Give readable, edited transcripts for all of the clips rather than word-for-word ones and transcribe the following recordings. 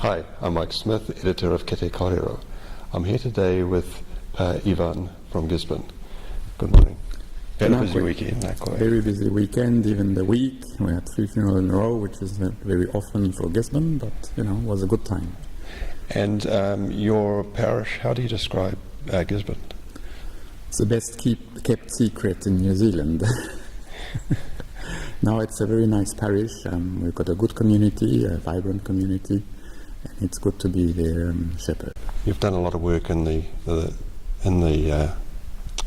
Hi, I'm Mike Smith, editor of Kete Korero. I'm here today with Fr Yvan from Gisborne. Good morning. Had a busy weekend, Very busy weekend, even the week. We had 3 funerals in a row, which is very often for Gisborne, but it was a good time. And your parish, how do you describe Gisborne? It's the best kept secret in New Zealand. No, it's a very nice parish. We've got a good community, a vibrant community, and it's good to be their shepherd. You've done a lot of work in the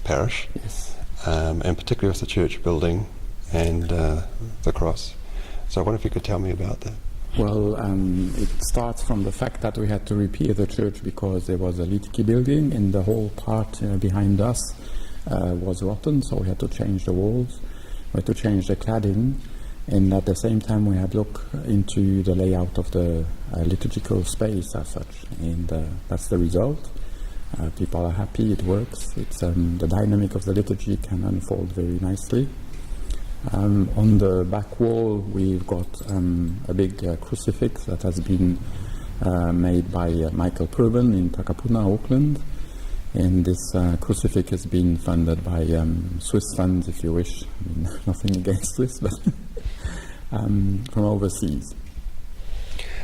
parish, yes, and particularly with the church building and the cross. So I wonder if you could tell me about that. Well, it starts from the fact that we had to repair the church because there was a leaky building and the whole part behind us was rotten, so we had to change the walls, we had to change the cladding, and at the same time we had to look into the layout of the liturgical space as such, and that's the result. People are happy, it works. It's the dynamic of the liturgy can unfold very nicely. On the back wall we've got a big crucifix that has been made by Michael Purban in Takapuna, Auckland, and this crucifix has been funded by Swiss funds, if you wish. I mean, nothing against Swiss, but from overseas.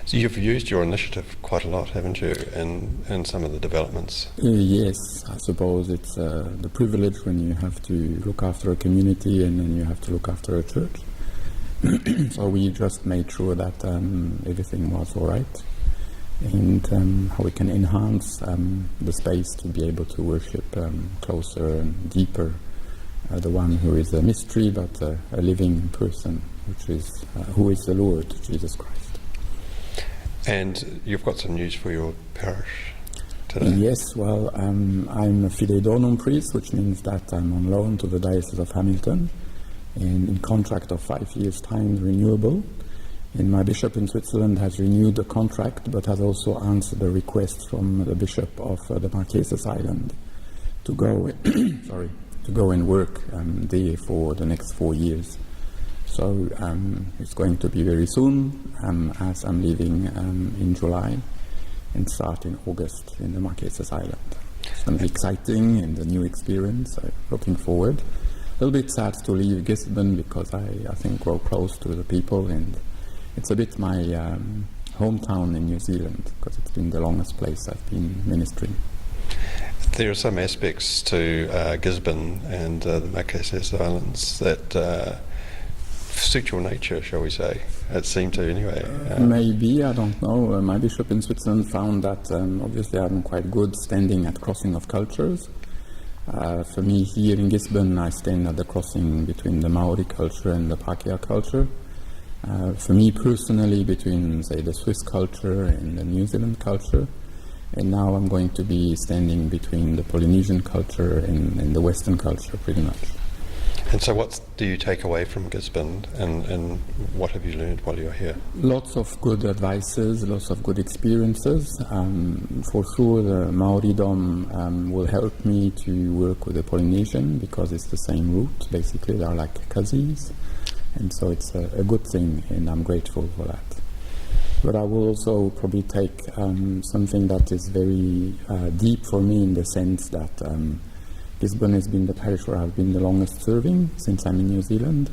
So you've used your initiative quite a lot, haven't you, in some of the developments? Yes, I suppose it's the privilege when you have to look after a community and then you have to look after a church. So we just made sure that everything was all right, and how we can enhance the space to be able to worship closer and deeper the one who is a mystery but a living person, who is the Lord Jesus Christ. And you've got some news for your parish today. Yes, well, I'm a fide donum priest, which means that I'm on loan to the Diocese of Hamilton, and in contract of 5 years' time, renewable. And my bishop in Switzerland has renewed the contract, but has also answered a request from the bishop of the Marquesas Island to go, to go and work there for the next 4 years. So it's going to be very soon, as I'm leaving in July and start in August in the Marquesas Island. It's going to be exciting and a new experience. I'm looking forward. A little bit sad to leave Gisborne because I think grow close to the people, and it's a bit my hometown in New Zealand because it's been the longest place I've been ministering. There are some aspects to Gisborne and the Marquesas Islands that suit your nature, shall we say. It seemed to anyway. Maybe, I don't know. My bishop in Switzerland found that obviously I'm quite good standing at crossing of cultures. For me here in Gisborne, I stand at the crossing between the Maori culture and the Pākehā culture. For me personally, between, say, the Swiss culture and the New Zealand culture. And now I'm going to be standing between the Polynesian culture and the Western culture, pretty much. And so what do you take away from Gisborne, and what have you learned while you're here? Lots of good advices, lots of good experiences. For sure the Maoridom will help me to work with the Polynesian because it's the same root. Basically they are like cousins, and so it's a good thing, and I'm grateful for that. But I will also probably take something that is very deep for me, in the sense that Gisborne has been the parish where I've been the longest serving since I'm in New Zealand,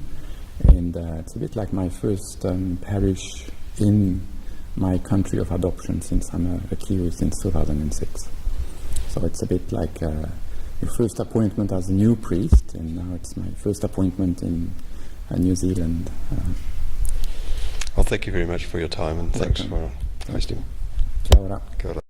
and it's a bit like my first parish in my country of adoption, since I'm a Kiwi since 2006. So it's a bit like your first appointment as a new priest, and now it's my first appointment in New Zealand. Well, thank you very much for your time, and thanks for hosting. Kia ora. Kia ora.